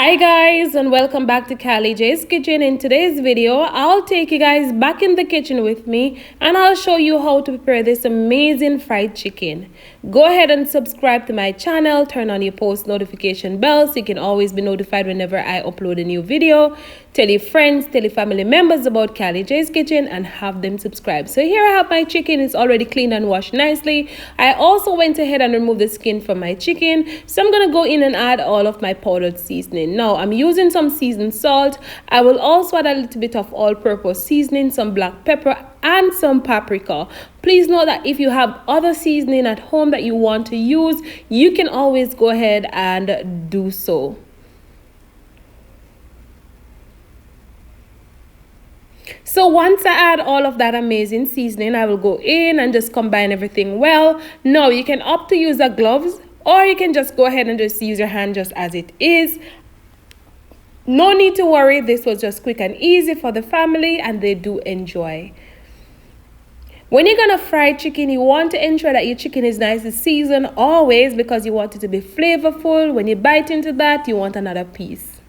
Hi guys, and welcome back to Callie J's Kitchen. In today's video, I'll take you guys back in the kitchen with me and I'll show you how to prepare this amazing fried chicken. Go ahead and subscribe to my channel, turn on your post notification bell so you can always be notified whenever I upload a new video. Tell your friends, tell your family members about Callie J's Kitchen and have them subscribe. So here I have my chicken. It's already cleaned and washed nicely. I also went ahead and removed the skin from my chicken. So I'm going to go in and add all of my powdered seasoning. Now I'm using some seasoned salt. I will also add a little bit of all-purpose seasoning, some black pepper and some paprika. Please note that if you have other seasoning at home that you want to use, you can always go ahead and do so. So once I add all of that amazing seasoning, I will go in and just combine everything well. Now you can opt to use the gloves, or you can just go ahead and just use your hand just as it is. No need to worry, this was just quick and easy for the family and they do enjoy. When you're gonna fry chicken, you want to ensure that your chicken is nicely seasoned always, because you want it to be flavorful. When you bite into that, you want another piece.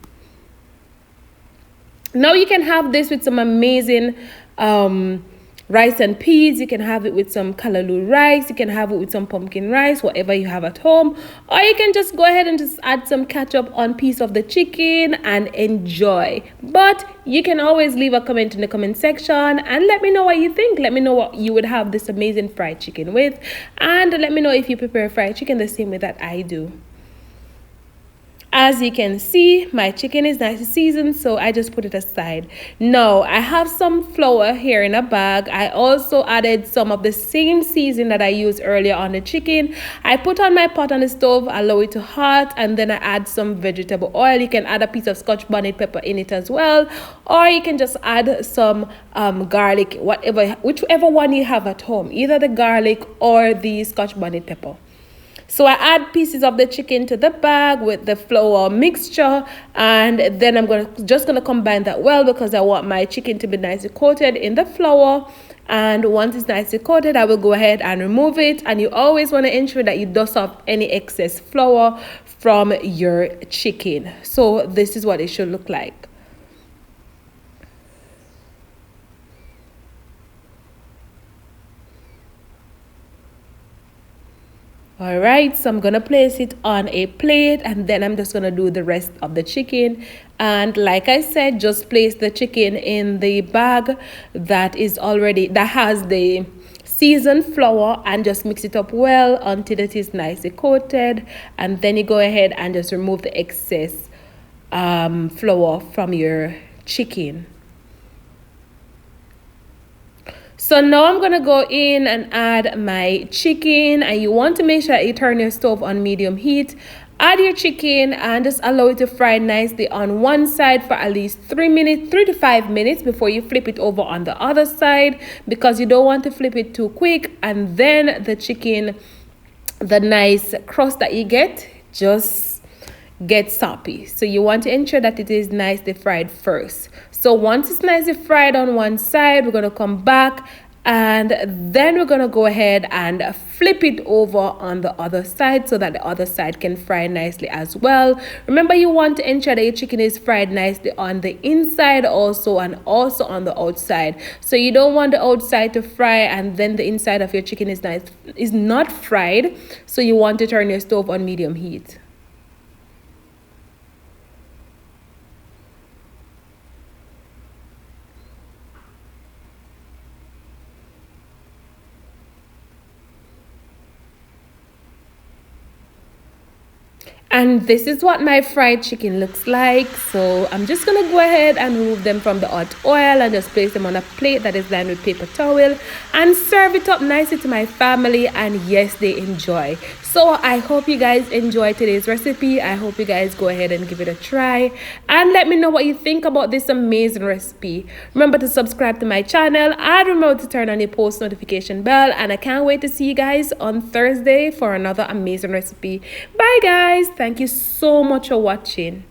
Now you can have this with some amazing rice and peas. You can have it with some kalaloo rice. You can have it with some pumpkin rice, whatever you have at home. Or you can just go ahead and just add some ketchup on piece of the chicken and enjoy. But you can always leave a comment in the comment section and let me know what you think. Let me know what you would have this amazing fried chicken with. And let me know if you prepare fried chicken the same way that I do. As you can see, my chicken is nicely seasoned, so I just put it aside. Now, I have some flour here in a bag. I also added some of the same seasoning that I used earlier on the chicken. I put on my pot on the stove, allow it to hot, and then I add some vegetable oil. You can add a piece of Scotch bonnet pepper in it as well, or you can just add some garlic, whichever one you have at home, either the garlic or the Scotch bonnet pepper. So I add pieces of the chicken to the bag with the flour mixture, and then I'm just gonna combine that well, because I want my chicken to be nicely coated in the flour. And once it's nicely coated, I will go ahead and remove it. And you always want to ensure that you dust off any excess flour from your chicken. So this is what it should look like. All right, so I'm gonna place it on a plate, and then I'm just gonna do the rest of the chicken. And like I said, just place the chicken in the bag that has the seasoned flour, and just mix it up well until it is nicely coated. And then you go ahead and just remove the excess flour from your chicken. So now I'm going to go in and add my chicken, and you want to make sure that you turn your stove on medium heat. Add your chicken and just allow it to fry nicely on one side for at least 3 to 5 minutes before you flip it over on the other side, because you don't want to flip it too quick and then the chicken, the nice crust that you get, just get soppy. So you want to ensure that it is nicely fried first. So once it's nicely fried on one side, we're going to come back and then we're going to go ahead and flip it over on the other side so that the other side can fry nicely as well. Remember, you want to ensure that your chicken is fried nicely on the inside also, and also on the outside. So you don't want the outside to fry and then the inside of your chicken is not fried. So you want to turn your stove on medium heat. And this is what my fried chicken looks like. So I'm just gonna go ahead and remove them from the hot oil and just place them on a plate that is lined with paper towel and serve it up nicely to my family, and yes, they enjoy. So I hope you guys enjoy today's recipe. I hope you guys go ahead and give it a try and let me know what you think about this amazing recipe. Remember to subscribe to my channel and remember to turn on your post notification bell, and I can't wait to see you guys on Thursday for another amazing recipe. Bye guys. Thank you so much for watching.